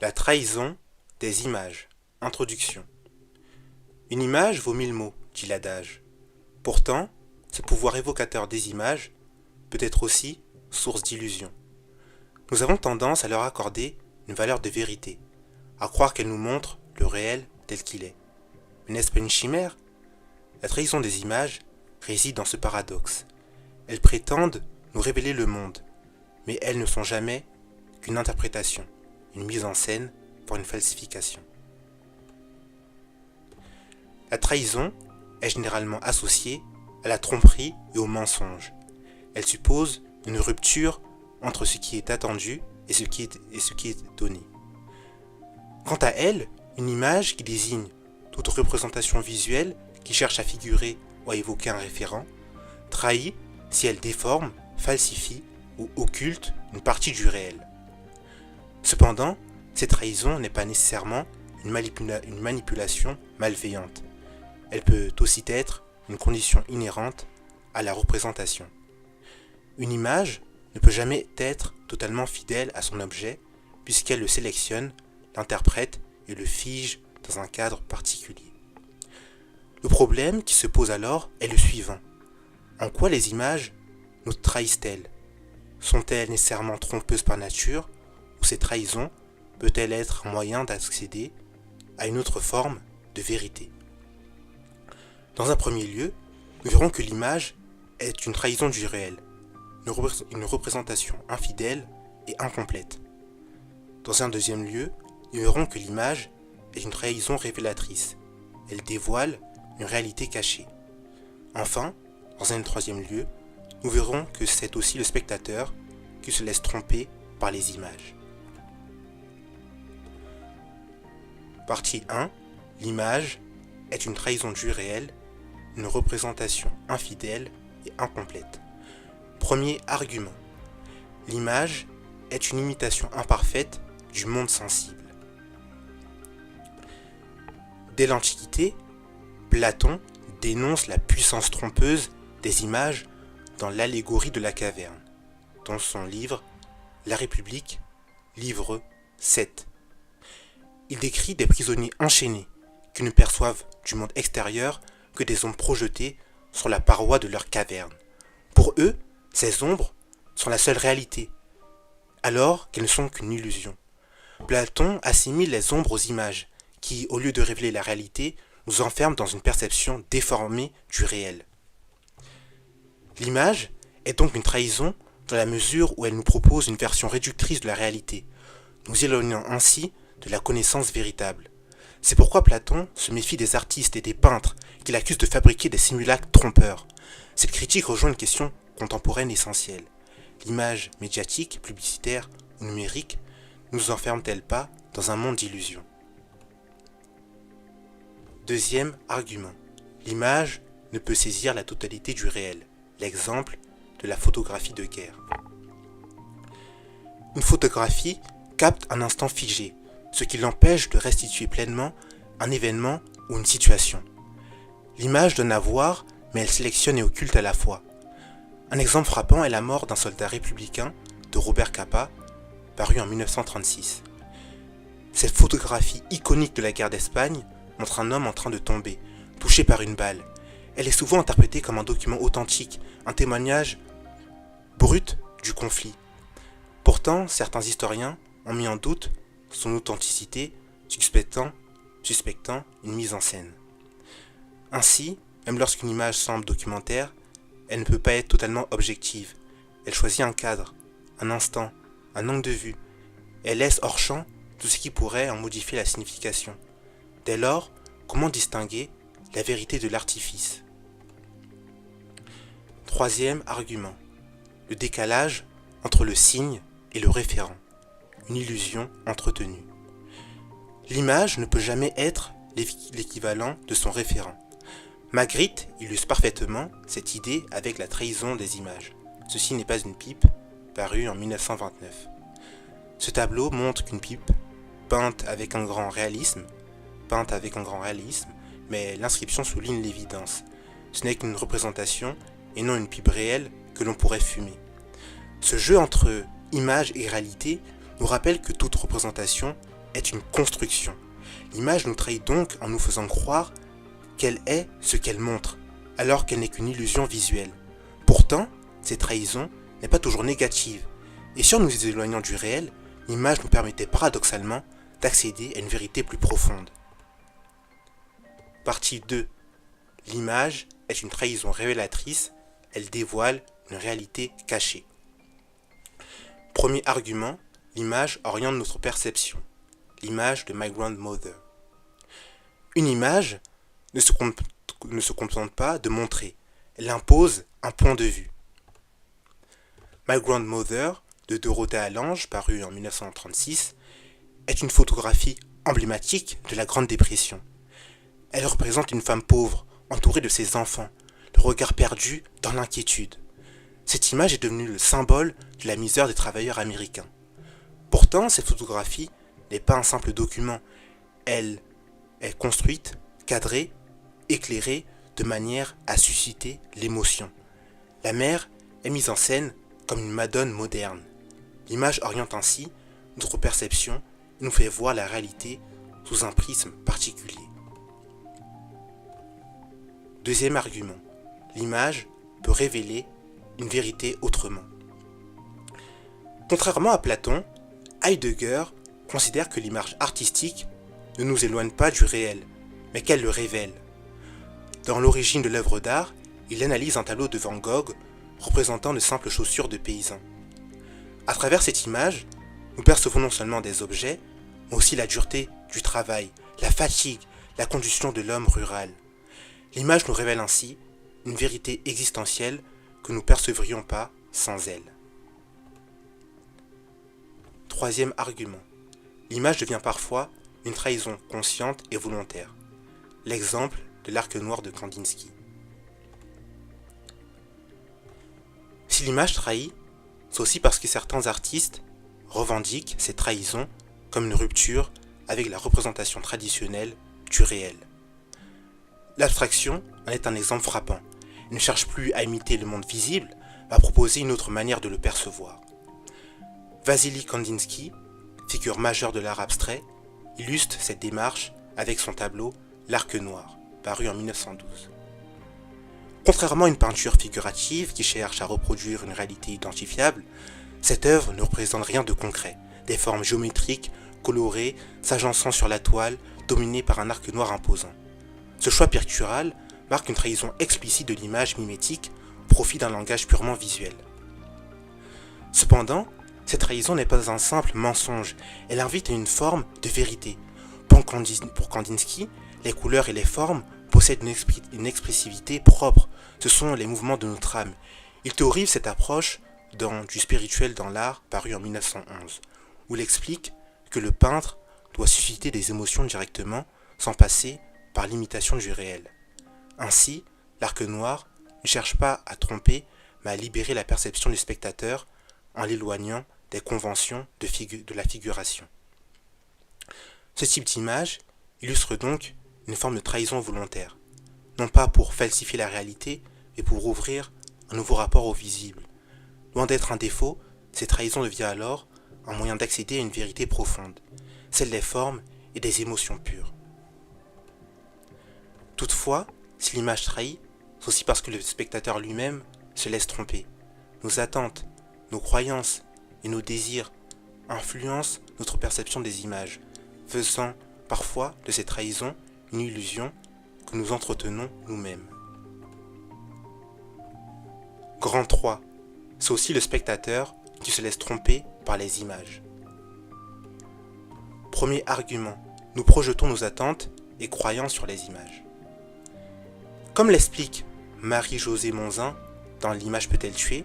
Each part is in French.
La trahison des images. Introduction. Une image vaut 1000 mots, dit l'adage. Pourtant, ce pouvoir évocateur des images peut être aussi source d'illusions. Nous avons tendance à leur accorder une valeur de vérité, à croire qu'elles nous montrent le réel tel qu'il est. Mais n'est-ce pas une chimère? La trahison des images réside dans ce paradoxe. Elles prétendent nous révéler le monde, mais elles ne sont jamais qu'une interprétation, une mise en scène pour une falsification. La trahison est généralement associée à la tromperie et au mensonge. Elle suppose une rupture entre ce qui est attendu et ce qui est donné. Quant à elle, une image qui désigne toute représentation visuelle qui cherche à figurer ou à évoquer un référent, trahit si elle déforme, falsifie ou occulte une partie du réel. Cependant, cette trahison n'est pas nécessairement une manipulation malveillante. Elle peut aussi être une condition inhérente à la représentation. Une image ne peut jamais être totalement fidèle à son objet puisqu'elle le sélectionne, l'interprète et le fige dans un cadre particulier. Le problème qui se pose alors est le suivant. En quoi les images nous trahissent-elles? Sont-elles nécessairement trompeuses par nature ou ces trahisons peut-elle être un moyen d'accéder à une autre forme de vérité? Dans un premier lieu, nous verrons que l'image est une trahison du réel, une représentation infidèle et incomplète. Dans un deuxième lieu, nous verrons que l'image est une trahison révélatrice. Elle dévoile une réalité cachée. Enfin, dans un troisième lieu, nous verrons que c'est aussi le spectateur qui se laisse tromper par les images. Partie 1. L'image est une trahison du réel, une représentation infidèle et incomplète. Premier argument. L'image est une imitation imparfaite du monde sensible. Dès l'Antiquité, Platon dénonce la puissance trompeuse des images dans l'allégorie de la caverne, dans son livre La République, livre 7. Il décrit des prisonniers enchaînés qui ne perçoivent du monde extérieur que des ombres projetées sur la paroi de leur caverne. Pour eux, ces ombres sont la seule réalité, alors qu'elles ne sont qu'une illusion. Platon assimile les ombres aux images, qui, au lieu de révéler la réalité, nous enferment dans une perception déformée du réel. L'image est donc une trahison dans la mesure où elle nous propose une version réductrice de la réalité, nous éloignant ainsi de la connaissance véritable. C'est pourquoi Platon se méfie des artistes et des peintres qu'il accuse de fabriquer des simulacres trompeurs. Cette critique rejoint une question contemporaine essentielle. L'image médiatique, publicitaire ou numérique nous enferme-t-elle pas dans un monde d'illusions? Deuxième argument. L'image ne peut saisir la totalité du réel. L'exemple de la photographie de guerre. Une photographie capte un instant figé, ce qui l'empêche de restituer pleinement un événement ou une situation. L'image donne à voir, mais elle sélectionne et occulte à la fois. Un exemple frappant est la mort d'un soldat républicain de Robert Capa, paru en 1936. Cette photographie iconique de la guerre d'Espagne montre un homme en train de tomber, touché par une balle. Elle est souvent interprétée comme un document authentique, un témoignage brut du conflit. Pourtant, certains historiens ont mis en doute son authenticité, suspectant une mise en scène. Ainsi, même lorsqu'une image semble documentaire, elle ne peut pas être totalement objective. Elle choisit un cadre, un instant, un angle de vue. Elle laisse hors champ tout ce qui pourrait en modifier la signification. Dès lors, comment distinguer la vérité de l'artifice? Troisième argument. Le décalage entre le signe et le référent. Une illusion entretenue. L'image ne peut jamais être l'équivalent de son référent. Magritte illustre parfaitement cette idée avec la trahison des images. Ceci n'est pas une pipe, paru en 1929. Ce tableau montre qu'une pipe, peinte avec un grand réalisme, mais l'inscription souligne l'évidence. Ce n'est qu'une représentation et non une pipe réelle que l'on pourrait fumer. Ce jeu entre image et réalité nous rappelle que toute représentation est une construction. L'image nous trahit donc en nous faisant croire qu'elle est ce qu'elle montre, alors qu'elle n'est qu'une illusion visuelle. Pourtant, cette trahison n'est pas toujours négative, et si en nous éloignant du réel, l'image nous permettait paradoxalement d'accéder à une vérité plus profonde. Partie 2. L'image est une trahison révélatrice, elle dévoile une réalité cachée. Premier argument, l'image oriente notre perception. L'image de My Grandmother. Une image ne se contente pas de montrer, elle impose un point de vue. My Grandmother de Dorothée Allange, paru en 1936, est une photographie emblématique de la Grande Dépression. Elle représente une femme pauvre, entourée de ses enfants, le regard perdu dans l'inquiétude. Cette image est devenue le symbole de la misère des travailleurs américains. Pourtant, cette photographie n'est pas un simple document. Elle est construite, cadrée, éclairée de manière à susciter l'émotion. La mère est mise en scène comme une Madone moderne. L'image oriente ainsi notre perception et nous fait voir la réalité sous un prisme particulier. Deuxième argument, l'image peut révéler une vérité autrement. Contrairement à Platon, Heidegger considère que l'image artistique ne nous éloigne pas du réel, mais qu'elle le révèle. Dans l'origine de l'œuvre d'art, il analyse un tableau de Van Gogh représentant de simples chaussures de paysans. À travers cette image, nous percevons non seulement des objets, mais aussi la dureté du travail, la fatigue, la condition de l'homme rural. L'image nous révèle ainsi une vérité existentielle que nous ne percevrions pas sans elle. Troisième argument. L'image devient parfois une trahison consciente et volontaire. L'exemple de l'arc noir de Kandinsky. Si l'image trahit, c'est aussi parce que certains artistes revendiquent cette trahison comme une rupture avec la représentation traditionnelle du réel. L'abstraction en est un exemple frappant. Il ne cherche plus à imiter le monde visible, mais à proposer une autre manière de le percevoir. Vassily Kandinsky, figure majeure de l'art abstrait, illustre cette démarche avec son tableau L'Arc Noir, paru en 1912. Contrairement à une peinture figurative qui cherche à reproduire une réalité identifiable, cette œuvre ne représente rien de concret, des formes géométriques, colorées, s'agençant sur la toile, dominées par un arc noir imposant. Ce choix pictural marque une trahison explicite de l'image mimétique au profit d'un langage purement visuel. Cependant, cette trahison n'est pas un simple mensonge, elle invite à une forme de vérité. Pour Kandinsky, les couleurs et les formes possèdent une expressivité propre, ce sont les mouvements de notre âme. Il théorise cette approche dans Du spirituel dans l'art, paru en 1911, où il explique que le peintre doit susciter des émotions directement, sans passer par l'imitation du réel. Ainsi, l'arc noir ne cherche pas à tromper, mais à libérer la perception du spectateur en l'éloignant des conventions de la figuration. Ce type d'image illustre donc une forme de trahison volontaire, non pas pour falsifier la réalité, mais pour ouvrir un nouveau rapport au visible. Loin d'être un défaut, cette trahison devient alors un moyen d'accéder à une vérité profonde, celle des formes et des émotions pures. Toutefois, si l'image trahit, c'est aussi parce que le spectateur lui-même se laisse tromper. Nos attentes, nos croyances et nos désirs influencent notre perception des images, faisant parfois de cette trahison une illusion que nous entretenons nous-mêmes. Grand 3. C'est aussi le spectateur qui se laisse tromper par les images. Premier argument, nous projetons nos attentes et croyances sur les images. Comme l'explique Marie-Josée Monzin dans L'image peut-elle tuer,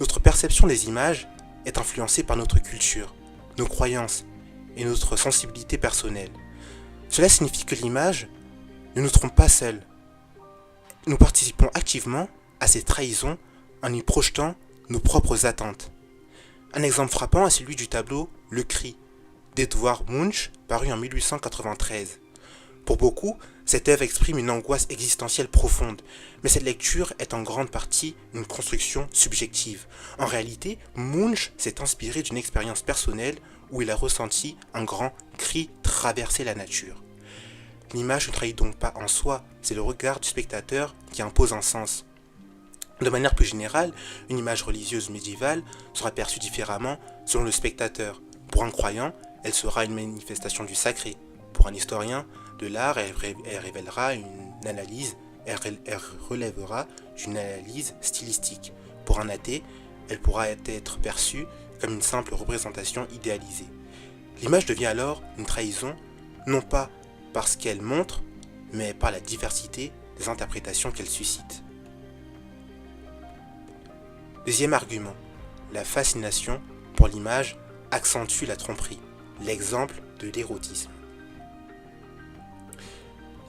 notre perception des images est influencée par notre culture, nos croyances et notre sensibilité personnelle. Cela signifie que l'image ne nous trompe pas seule. Nous participons activement à ces trahisons en y projetant nos propres attentes. Un exemple frappant est celui du tableau Le Cri d'Edvard Munch, paru en 1893. Pour beaucoup, Cette œuvre exprime une angoisse existentielle profonde, mais cette lecture est en grande partie une construction subjective. En réalité, Munch s'est inspiré d'une expérience personnelle où il a ressenti un grand cri traverser la nature. L'image ne trahit donc pas en soi, c'est le regard du spectateur qui impose un sens. De manière plus générale, une image religieuse médiévale sera perçue différemment selon le spectateur. Pour un croyant, elle sera une manifestation du sacré. Pour un historien de l'art, elle révélera une analyse, elle relèvera d'une analyse stylistique. Pour un athée, elle pourra être perçue comme une simple représentation idéalisée. L'image devient alors une trahison, non pas parce qu'elle montre, mais par la diversité des interprétations qu'elle suscite. Deuxième argument, la fascination pour l'image accentue la tromperie, l'exemple de l'érotisme.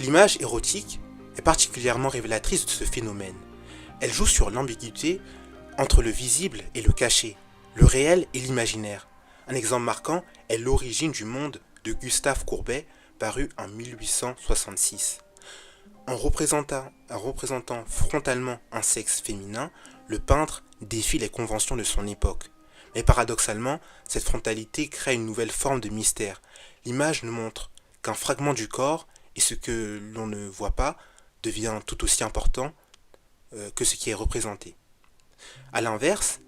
L'image érotique est particulièrement révélatrice de ce phénomène. Elle joue sur l'ambiguïté entre le visible et le caché, le réel et l'imaginaire. Un exemple marquant est L'origine du monde de Gustave Courbet, paru en 1866. En représentant frontalement un sexe féminin, le peintre défie les conventions de son époque. Mais paradoxalement, cette frontalité crée une nouvelle forme de mystère. L'image ne montre qu'un fragment du corps et ce que l'on ne voit pas devient tout aussi important que ce qui est représenté. A l'inverse,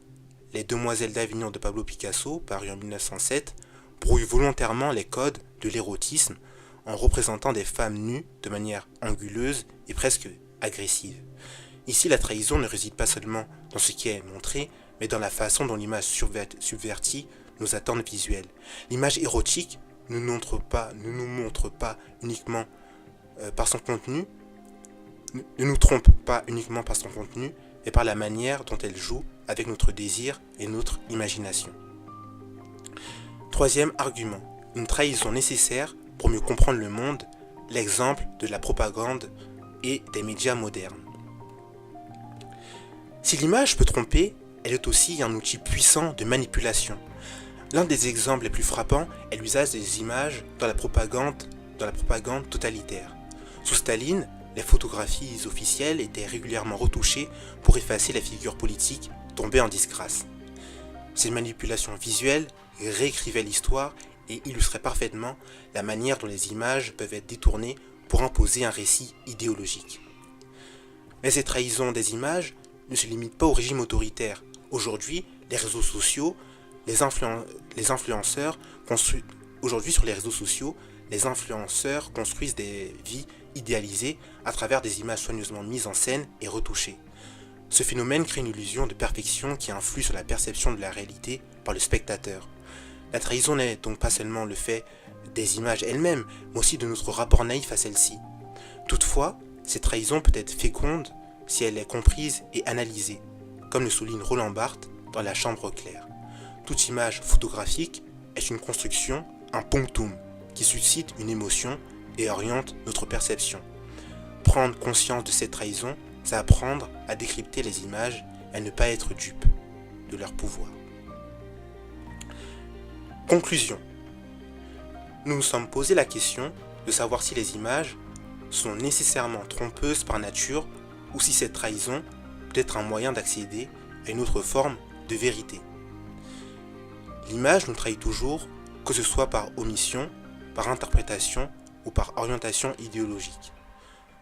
Les Demoiselles d'Avignon de Pablo Picasso, paru en 1907, brouille volontairement les codes de l'érotisme en représentant des femmes nues de manière anguleuse et presque agressive. Ici, la trahison ne réside pas seulement dans ce qui est montré, mais dans la façon dont l'image subvertit nos attentes visuelles. L'image érotique ne nous montre pas uniquement par son contenu, ne nous trompe pas uniquement par son contenu, mais par la manière dont elle joue avec notre désir et notre imagination. Troisième argument, une trahison nécessaire pour mieux comprendre le monde, l'exemple de la propagande et des médias modernes. Si l'image peut tromper, elle est aussi un outil puissant de manipulation. L'un des exemples les plus frappants est l'usage des images dans la propagande totalitaire. Sous Staline, les photographies officielles étaient régulièrement retouchées pour effacer les figures politiques tombées en disgrâce. Ces manipulations visuelles réécrivaient l'histoire et illustraient parfaitement la manière dont les images peuvent être détournées pour imposer un récit idéologique. Mais ces trahisons des images ne se limitent pas au régime autoritaire. Aujourd'hui, les réseaux sociaux, Aujourd'hui, sur les réseaux sociaux, les influenceurs construisent des vies idéalisées à travers des images soigneusement mises en scène et retouchées. Ce phénomène crée une illusion de perfection qui influe sur la perception de la réalité par le spectateur. La trahison n'est donc pas seulement le fait des images elles-mêmes, mais aussi de notre rapport naïf à celles-ci. Toutefois, cette trahison peut être féconde si elle est comprise et analysée, comme le souligne Roland Barthes dans La Chambre claire. Toute image photographique est une construction, un punctum, qui suscite une émotion et oriente notre perception. Prendre conscience de cette trahison, c'est apprendre à décrypter les images et à ne pas être dupe de leur pouvoir. Conclusion. Nous nous sommes posé la question de savoir si les images sont nécessairement trompeuses par nature ou si cette trahison peut être un moyen d'accéder à une autre forme de vérité. L'image nous trahit toujours, que ce soit par omission, par interprétation ou par orientation idéologique.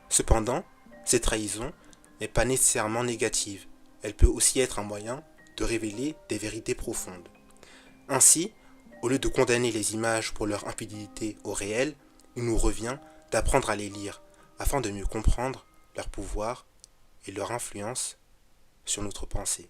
Cependant, cette trahison n'est pas nécessairement négative. Elle peut aussi être un moyen de révéler des vérités profondes. Ainsi, au lieu de condamner les images pour leur infidélité au réel, il nous revient d'apprendre à les lire afin de mieux comprendre leur pouvoir et leur influence sur notre pensée.